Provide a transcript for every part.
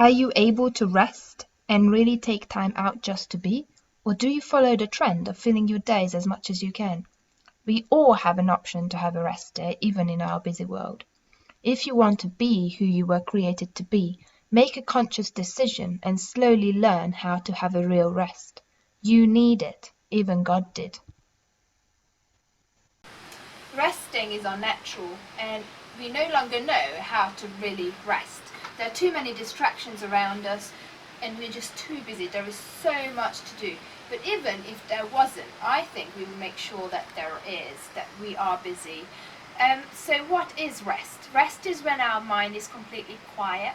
Are you able to rest and really take time out just to be? Or do you follow the trend of filling your days as much as you can? We all have an option to have a rest day, even in our busy world. If you want to be who you were created to be, make a conscious decision and slowly learn how to have a real rest. You need it. Even God did. Resting is unnatural, and we no longer know how to really rest. There are too many distractions around us, and we're just too busy. There is so much to do. But even if there wasn't, I think we will make sure that there is, that we are busy. So what is rest? Rest is when our mind is completely quiet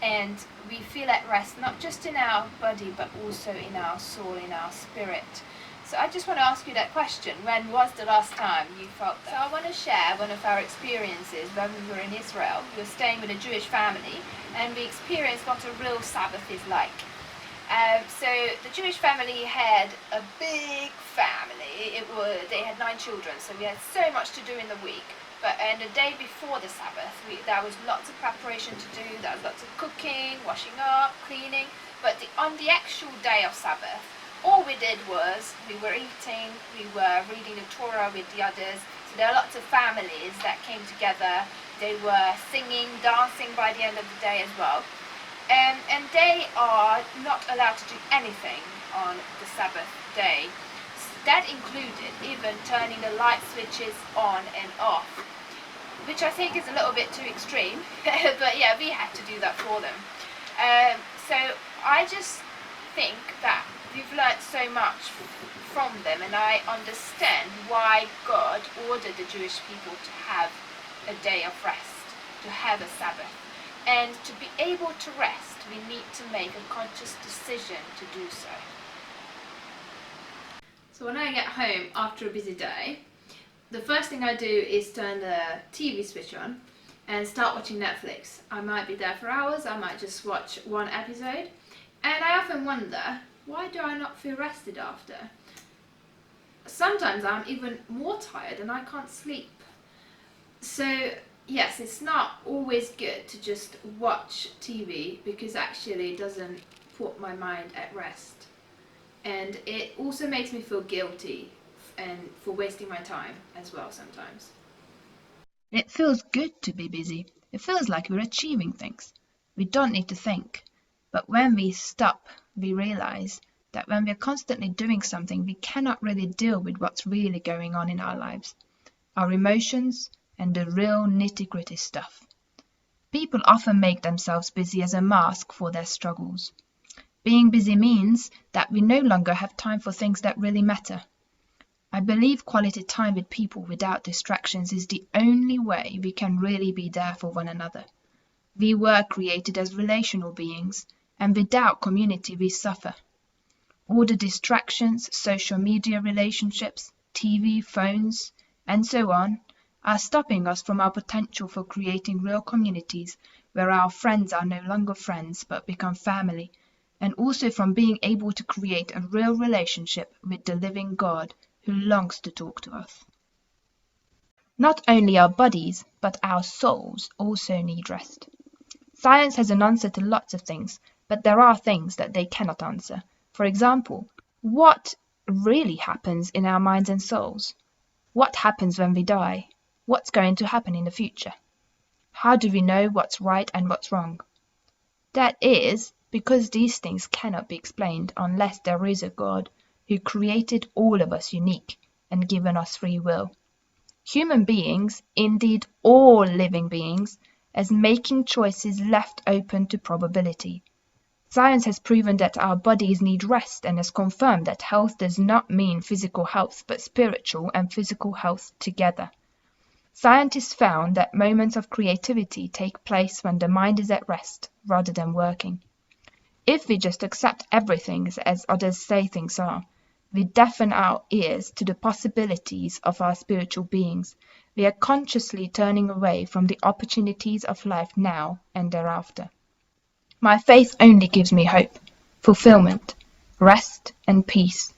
and we feel at rest, not just in our body, but also in our soul, in our spirit. So I just want to ask you that question. When was the last time you felt that? So I want to share one of our experiences when we were in Israel. We were staying with a Jewish family and we experienced what a real Sabbath is like. So the Jewish family had a big family. They had 9 children, so we had so much to do in the week. But the day before the Sabbath, there was lots of preparation to do. There was lots of cooking, washing up, cleaning. But on the actual day of Sabbath, all we did was we were eating, we were reading the Torah with the others. So there are lots of families that came together. They were singing, dancing by the end of the day as well. And they are not allowed to do anything on the Sabbath day. That included even turning the light switches on and off, which I think is a little bit too extreme, but yeah, we had to do that for them. So I just think that we've learnt so much from them, and I understand why God ordered the Jewish people to have a day of rest, to have a Sabbath. And to be able to rest, we need to make a conscious decision to do so. So when I get home after a busy day, the first thing I do is turn the TV switch on and start watching Netflix. I might be there for hours, I might just watch one episode, and I often wonder, why do I not feel rested after? Sometimes I'm even more tired and I can't sleep. So yes, it's not always good to just watch TV because actually it doesn't put my mind at rest. And it also makes me feel guilty and for wasting my time as well sometimes. It feels good to be busy. It feels like we're achieving things. We don't need to think. But when we stop, we realize that when we're constantly doing something, we cannot really deal with what's really going on in our lives, our emotions, and the real nitty-gritty stuff. People often make themselves busy as a mask for their struggles. Being busy means that we no longer have time for things that really matter. I believe quality time with people without distractions is the only way we can really be there for one another. We were created as relational beings, and without community we suffer. All the distractions, social media relationships, TV, phones, and so on, are stopping us from our potential for creating real communities where our friends are no longer friends but become family, and also from being able to create a real relationship with the living God who longs to talk to us. Not only our bodies, but our souls also need rest. Science has an answer to lots of things, but there are things that they cannot answer. For example, what really happens in our minds and souls? What happens when we die? What's going to happen in the future? How do we know what's right and what's wrong? That is because these things cannot be explained unless there is a God who created all of us unique and given us free will. Human beings, indeed all living beings, as making choices left open to probability. Science has proven that our bodies need rest and has confirmed that health does not mean physical health, but spiritual and physical health together. Scientists found that moments of creativity take place when the mind is at rest rather than working. If we just accept everything as others say things are, we deafen our ears to the possibilities of our spiritual beings. We are consciously turning away from the opportunities of life now and thereafter. My faith only gives me hope, fulfillment, rest, and peace.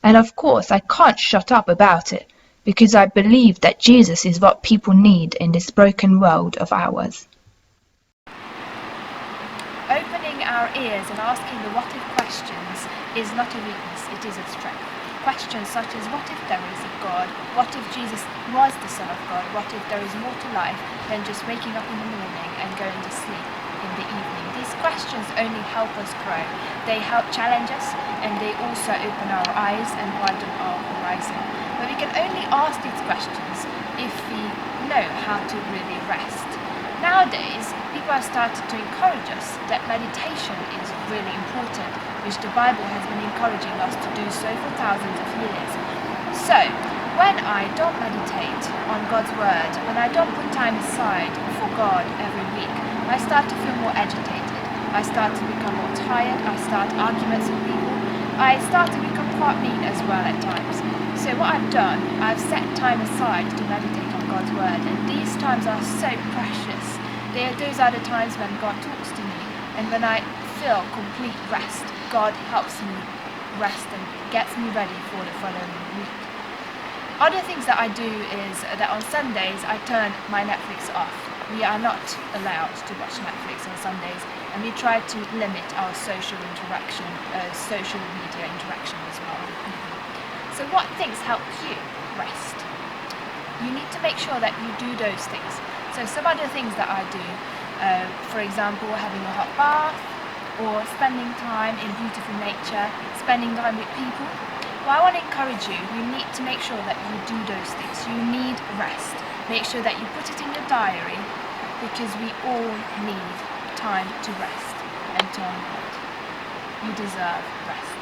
And of course, I can't shut up about it, because I believe that Jesus is what people need in this broken world of ours. Opening our ears and asking the what if questions is not a weakness, it is a strength. Questions such as what if there is a God? What if Jesus was the Son of God? What if there is more to life than just waking up in the morning and going to sleep in the evening? These questions only help us grow. They help challenge us, and they also open our eyes and widen our horizon. But we can only ask these questions if we know how to really rest. Nowadays, people have started to encourage us that meditation is really important, which the Bible has been encouraging us to do so for thousands of years. So, when I don't meditate on God's Word, when I don't put time aside for God every week, I start to feel more agitated. I start to become more tired. I start arguments with people. I start to become quite mean as well at times. So what I've done, I've set time aside to meditate on God's Word, and these times are so precious. Those are the times when God talks to me, and when I feel complete rest, God helps me rest and gets me ready for the following week. Other things that I do is that on Sundays I turn my Netflix off. We are not allowed to watch Netflix on Sundays, and we try to limit our social interaction, social media interaction as well with people. So what things help you rest? You need to make sure that you do those things. So some other things that I do, for example, having a hot bath, or spending time in beautiful nature, spending time with people. Well, I want to encourage you, you need to make sure that you do those things. You need rest. Make sure that you put it in your diary, because we all need time to rest and to unwind. You deserve rest.